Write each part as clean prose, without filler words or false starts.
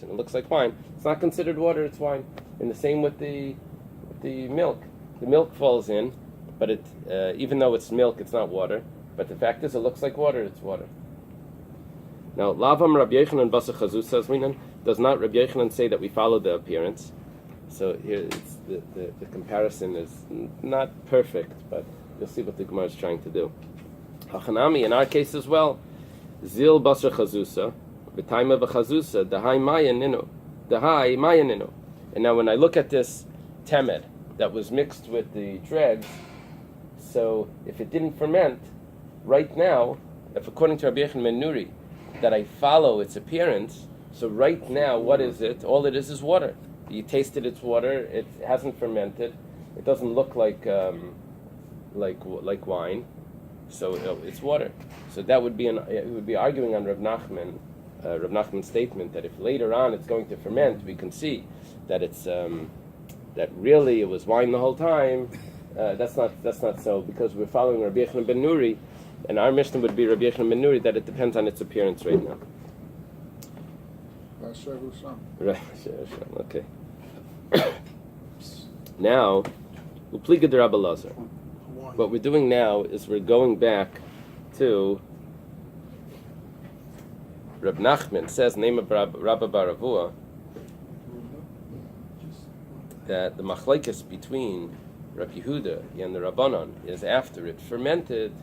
and it looks like wine, it's not considered water, it's wine. And the same with the milk. The milk falls in, but it even though it's milk, it's not water. But the fact is, it looks like water, it's water. Now, Lavam Rabbi Yochanan Basar Chazuz says, does not Rabbi Yochanan say that we follow the appearance? So here, it's the comparison is not perfect, but you'll see what the Gemara is trying to do. Hachanami, in our case as well, Zil Basar Chazusa, V'taima V'chazusa, Dahai Maya Ninu. And now when I look at this temed that was mixed with the dregs, so if it didn't ferment, right now, if according to Rabbi Yochanan Nuri, that I follow its appearance, so right now, what is it? All it is water. You tasted its water. It hasn't fermented. It doesn't look like wine. So it's water. So that would be it would be arguing on Rav Nachman's statement that if later on it's going to ferment, we can see that it's that really it was wine the whole time. That's not so, because we're following Rabbi Yochanan ben Nuri, and our Mishnah would be Rabbi Yochanan ben Nuri that it depends on its appearance right now. Okay. Now, Upliga de Rabbi Lazar. What we're doing now is we're going back to Reb Nachman says, name of Rabbi Baravua, that the machlekes between Rabbi Yehuda and the Rabbanon is after it fermented.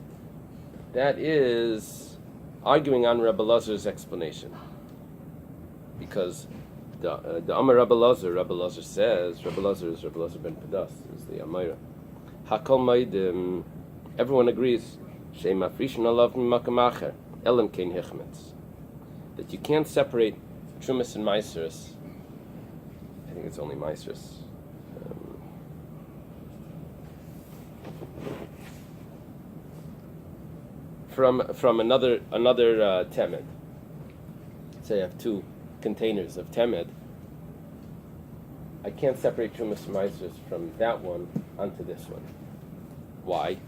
That is arguing on Rabbi Lazar's explanation, because the Amar Rabbi Lazar says, Rabbi Lazar ben Padas is the Amira. Hakol Maidim, everyone agrees, Shema Frishan Alav Mimakam Acher, Elam Kein Hechmetz, that you can't separate Trumas and Maasros. I think it's only Maasros. From another temed. Say I have two containers of temed. I can't separate Trumas and Maasros from that one onto this one. Why?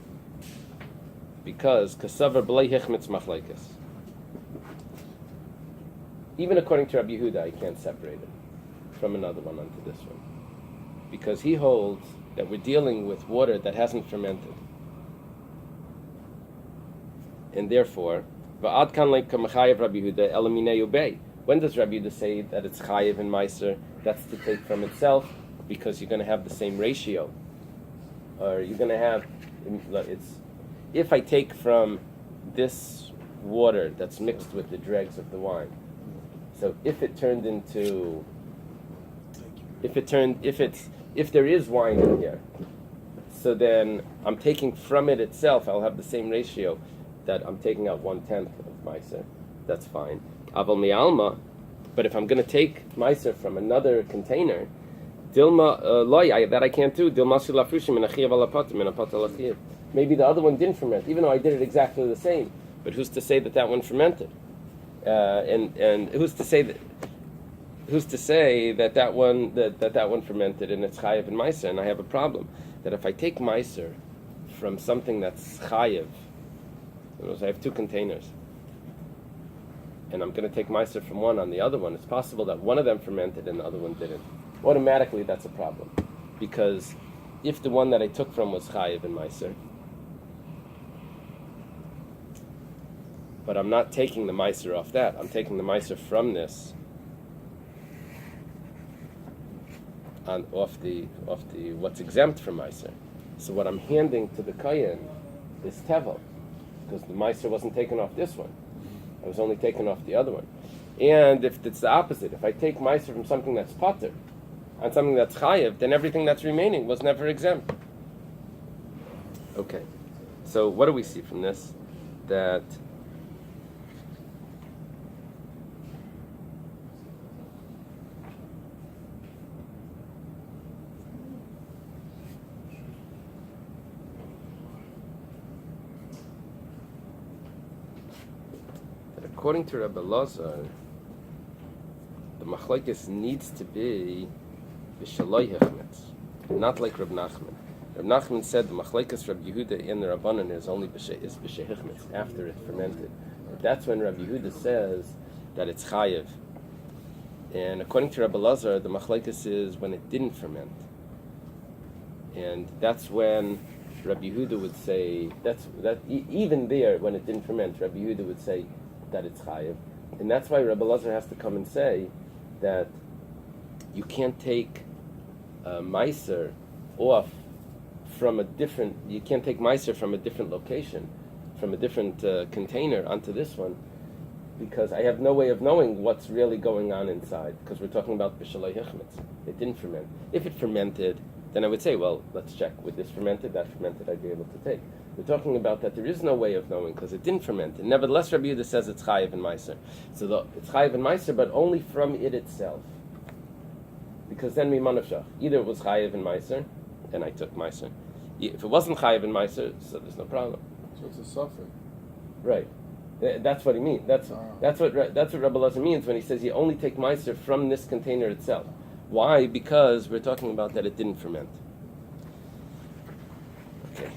Because kasavar b'lei hechmetz machlekes. Even according to Rabbi Yehuda, I can't separate it from another one onto this one, because he holds that we're dealing with water that hasn't fermented, and therefore, va'ad kan leik kamachayev Rabbi Yehuda elaminei ubei. When does Rabbi Yehuda say that it's chayev and meiser? That's to take from itself, because you're going to have the same ratio, or you're going to have if I take from this water that's mixed with the dregs of the wine. So if there is wine in here, so then I'm taking from it itself, I'll have the same ratio that I'm taking out 1/10 of meiser. That's fine. Aval mi'alma, but if I'm going to take meiser from another container, dilma loy, that I can't do. Dilma shilafrushim in achiyav alapatim in apat alachiyav. Maybe the other one didn't ferment, even though I did it exactly the same. But who's to say that one fermented? And who's to say that that one fermented and it's chayev and meiser? And I have a problem that if I take meiser from something that's chayev, I have two containers, and I'm going to take meiser from one on the other one, it's possible that one of them fermented and the other one didn't. Automatically, that's a problem, because if the one that I took from was chayev and meiser, but I'm not taking the meiser off that, I'm taking the meiser from this, off the what's exempt from meiser. So what I'm handing to the kohen is tevel, because the meiser wasn't taken off this one. I was only taken off the other one. And if it's the opposite, if I take meiser from something that's pater on something that's chayev, then everything that's remaining was never exempt. Okay, so what do we see from this? That according to Rabbi Lazar, the machlekes needs to be b'shaloi hechmetz, not like Reb Nachman. Reb Nachman said the machlekes Rabbi Yehuda and the Rabbanan is only b'she hechmetz, after it fermented. That's when Rabbi Yehuda says that it's chayev. And according to Rabbi Lazar, the machlekes is when it didn't ferment. And that's when Rabbi Yehuda would say, even there, when it didn't ferment, Rabbi Yehuda would say that it's chayiv. And that's why Rabbi Lazar has to come and say that you can't take meiser off from a different, you can't take meiser from a different location, from a different container onto this one, because I have no way of knowing what's really going on inside, because we're talking about b'shalei hichmetz. It didn't ferment. If it fermented, then I would say, well, let's check. With this fermented, that fermented, I'd be able to take. We're talking about that there is no way of knowing, because it didn't ferment. And nevertheless, Rabbi Yehuda says it's chayiv and meiser. So it's chayiv and meiser, but only from it itself. Because then mimanavshach. Either it was chayiv and meiser, and I took meiser. If it wasn't chayiv and meiser, so there's no problem. So it's a suffix. Right. That's what he means. That's what Rabbi Lazar means when he says you only take meiser from this container itself. Why? Because we're talking about that it didn't ferment. Okay.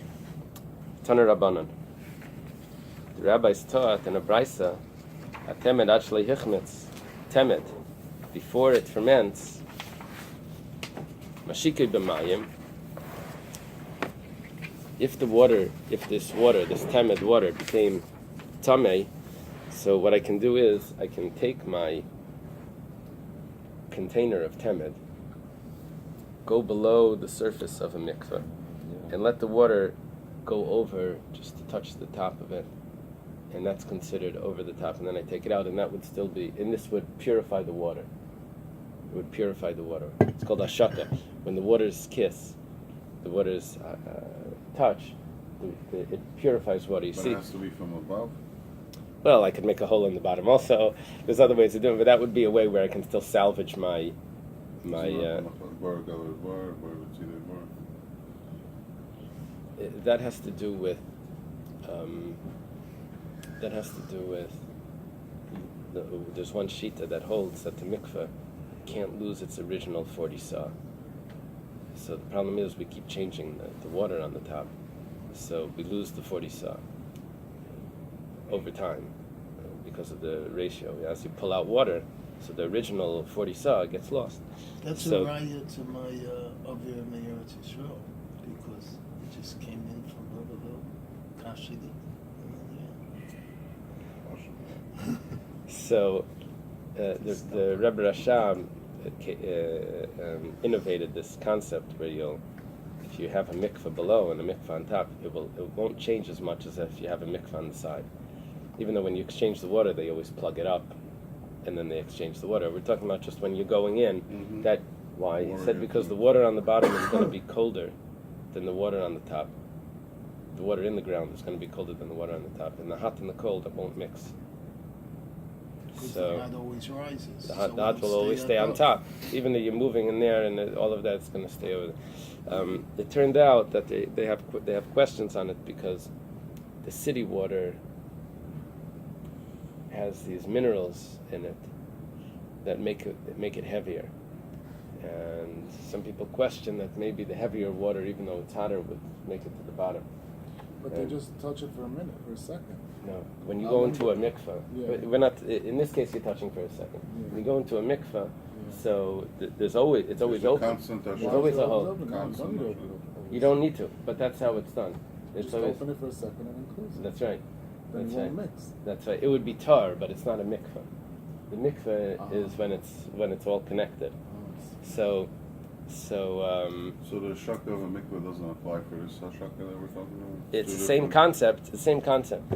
Taner Rabbanan. The rabbis taught in a brisa, a temed ad shlei hichmetz, temed, before it ferments, mashikei b'mayim. If this temed water became tamei, so what I can do is I can take my container of temed, go below the surface of a mikveh, and let the water go over just to touch the top of it, and that's considered over the top, and then I take it out, and that would still be, and this would purify the water. It would purify the water. It's called ashaka. When the waters kiss, the waters touch, it purifies water. But it has to be from above? Well, I could make a hole in the bottom also. There's other ways of doing it, but that would be a way where I can still salvage my that has to do with there's one shita that holds that the mikveh can't lose its original 40 saw. So the problem is we keep changing the water on the top, so we lose the 40 saw over time because of the ratio. As you pull out water, so the original 40 saw gets lost. That's a raya to my Avir Me'eretz Yisrael, because it just came in from Rebbe Kashidi. So the Rebbe Rasham innovated this concept where if you have a mikveh below and a mikveh on top, it won't change as much as if you have a mikveh on the side. Even though when you exchange the water, they always plug it up, and then they exchange the water. We're talking about just when you're going in. Mm-hmm. That why he said because the water on the bottom is going to be colder than the water on the top. The water in the ground is going to be colder than the water on the top, and the hot and the cold, it won't mix. So the hot always rises. The hot will always stay on top, even though you're moving in there, and all of that's going to stay over there. It turned out that they have questions on it because the city water has these minerals in it that make it heavier, and some people question that maybe the heavier water, even though it's hotter, would make it to the bottom. But they just touch it for a minute, for a second. No, when you go into a mikveh, we're not. In this case, you're touching for a second. Yeah. When you go into a mikveh, so it's always open. There's always a hole. You don't need to, but that's how it's done. It's just open it for a second and then close it. That's right. Then it won't mix. That's right. It would be tar, but it's not a mikveh. The mikveh is when it's all connected. So the shaka of a mikveh doesn't apply for this shaka that we're talking about? It's the same concept. The same concept.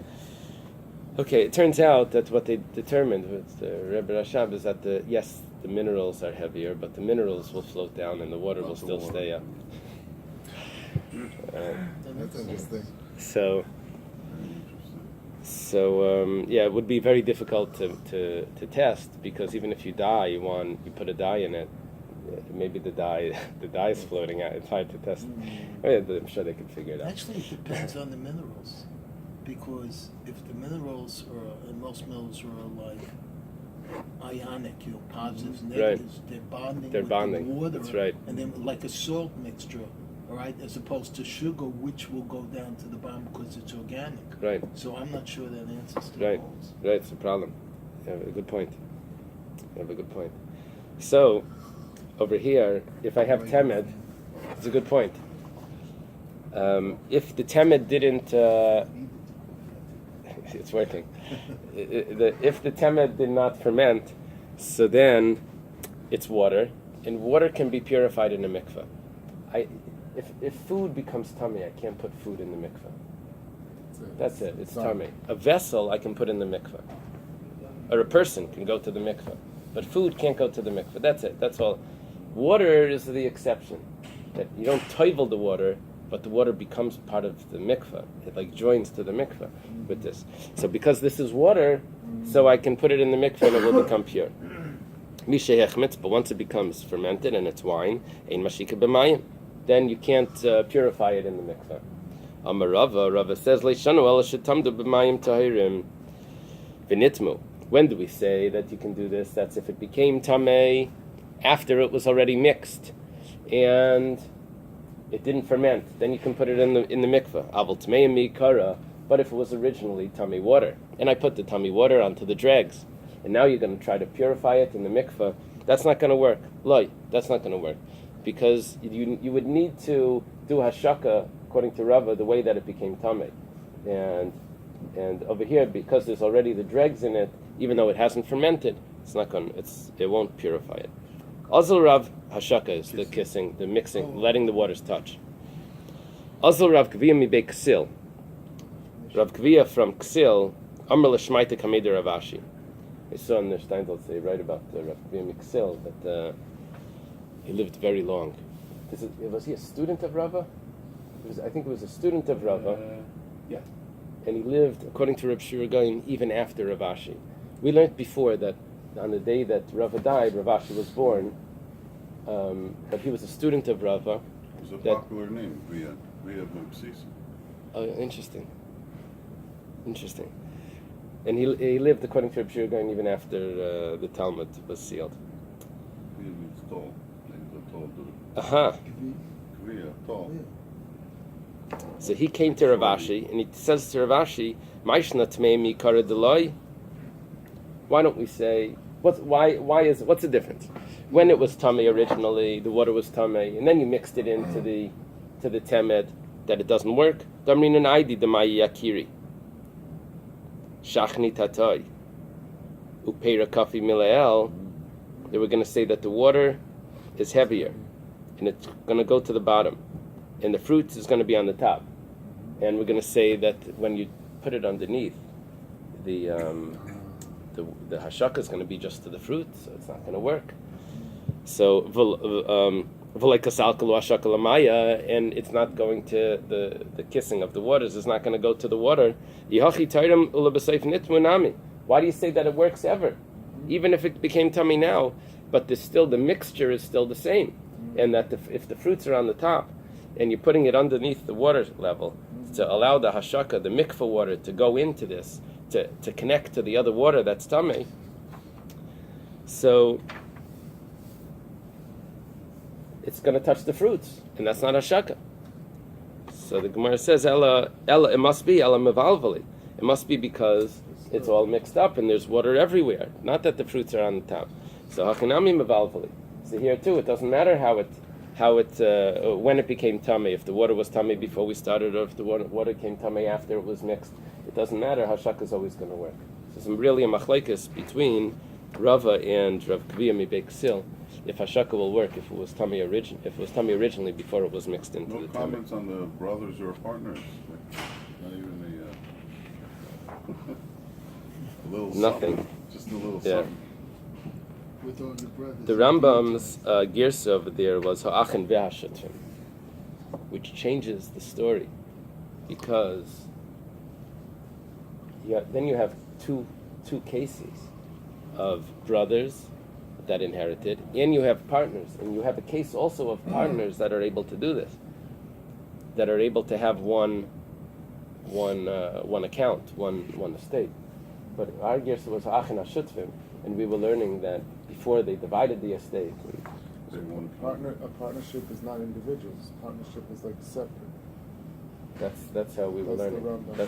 Okay, it turns out that what they determined with the Rebbe Rashab is that the minerals are heavier, but the minerals will float down and the water will still stay up. That's interesting. So it would be very difficult to test, because even if you you put a dye in it, maybe the dye is floating out. It's hard to test. I'm sure they could figure it out. Actually, it depends on the minerals, because if the minerals and most minerals are like ionic, positives, negatives, they're bonding with the water. That's right. And then like a salt mixture, all right, as opposed to sugar, which will go down to the bottom because it's organic. Right. So I'm not sure that answers to right. those. Right, it's a problem. You have a good point. So, over here, if I have temed, it's a good point. If the temed didn't, it's working. If the temed did not ferment, so then it's water, and water can be purified in a mikveh. If food becomes tummy, I can't put food in the mikveh. That's it. It's tummy. A vessel I can put in the mikveh, or a person can go to the mikveh, but food can't go to the mikveh. That's it. That's all. Water is the exception. That you don't toivel the water, but the water becomes part of the mikveh. It like joins to the mikveh with this. So because this is water, so I can put it in the mikveh and it will become pure. But once it becomes fermented and it's wine, ein mashika b'mayim, then you can't purify it in the mikveh. Rava says, Leishanu ela shetamdu b'mayim tahirim v'nitmu. When do we say that you can do this? That's if it became tamei after it was already mixed and it didn't ferment. Then you can put it in the mikveh. Aval tmeim mikara. But if it was originally tummy water, and I put the tummy water onto the dregs, and now you're going to try to purify it in the mikveh, that's not going to work. Loi, that's not going to work, because you would need to do hashaka according to Rabbi the way that it became tamei, and over here, because there's already the dregs in it, even though it hasn't fermented, it won't purify it. Azal Rav hashaka is the kissing, the mixing, letting the waters touch. Azal Rav Kviya mi bei Ksil. Rav Kviya from Ksil, Amr l'shmaita kameder Rav Ashi. I saw in the Steindl say right about Rav Kviya mi Ksil that he lived very long. Was he a student of Rava? I think it was a student of Rava. Yeah. And he lived, according to Reb Shira Gaon, even after Rav Ashi. We learned before that on the day that Rava died, Rav Ashi was born, but he was a student of Rava. It was a popular name, Via Bubsis. Oh, interesting. And he lived, according to Reb Shira Gaon, even after the Talmud was sealed. Via means tall. Names are tall dude. Aha. Via, tall. So he came to Rav Ashi, and he says to Rav Ashi, "Maishna tmei mikara deloi." Why don't we say what's the difference? When it was tamei originally, the water was tamei, and then you mixed it into the temed, that it doesn't work. Damrin and aidi demai yakiri. Shachni tatoi. Upeira kafi milael. They were going to say that the water is heavier, and it's going to go to the bottom, and the fruit is going to be on the top. And we're going to say that when you put it underneath, the hashaka is going to be just to the fruit, so it's not going to work. So and it's not going to the kissing of the waters is not going to go to the water. Why do you say that it works ever, even if it became tummy now? But the mixture is still the same, and that if the fruits are on the top, and you're putting it underneath the water level to allow the hashaka, the mikveh water, to go into this, to connect to the other water that's tamei. So it's going to touch the fruits, and that's not hashaka. So the Gemara says, Ella, it must be Ella mevalvali. It must be because it's all mixed up and there's water everywhere. Not that the fruits are on the top. So hachinami mevalvali. So here too, it doesn't matter when it became tamei. If the water was tamei before we started, or if the water came tamei after it was mixed, it doesn't matter. Hashaka is always going to work. So some really a machlekes between Rava and Rav Kviya mi bei Ksil, if hashaka will work if it was tamei originally before it was mixed into the tamei. No comments on the brothers or partners. Not even a little nothing. Something. Just a little Yeah. something. With all the brothers. The Rambam's girsa over there was ha'achin ve'hashatrim, which changes the story, because then you have two cases of brothers that inherited, and you have partners, and you have a case also of partners that are able to do this, that are able to have one account, one estate. But our girsa was ha'achin hashutfim, and we were learning that before they divided the estate. A partnership is not individuals. Partnership is like separate. That's how we were That's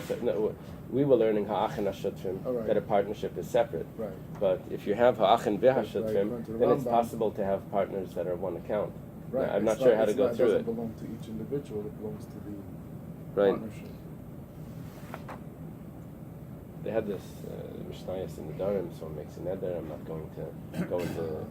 the learning. Rambam. We were learning ha'achin hashutfim, All right. that a partnership is separate. Right. But if you have ha'achin v'hashutfim, according to the then it's Rambam. possible to have partners that are one account. Right. I'm not It's sure how to it's go not- through doesn't it. belong to each individual. It belongs to the Right. partnership. They had this Mishnayos in the Durham, so it makes a neder. I'm not going to go into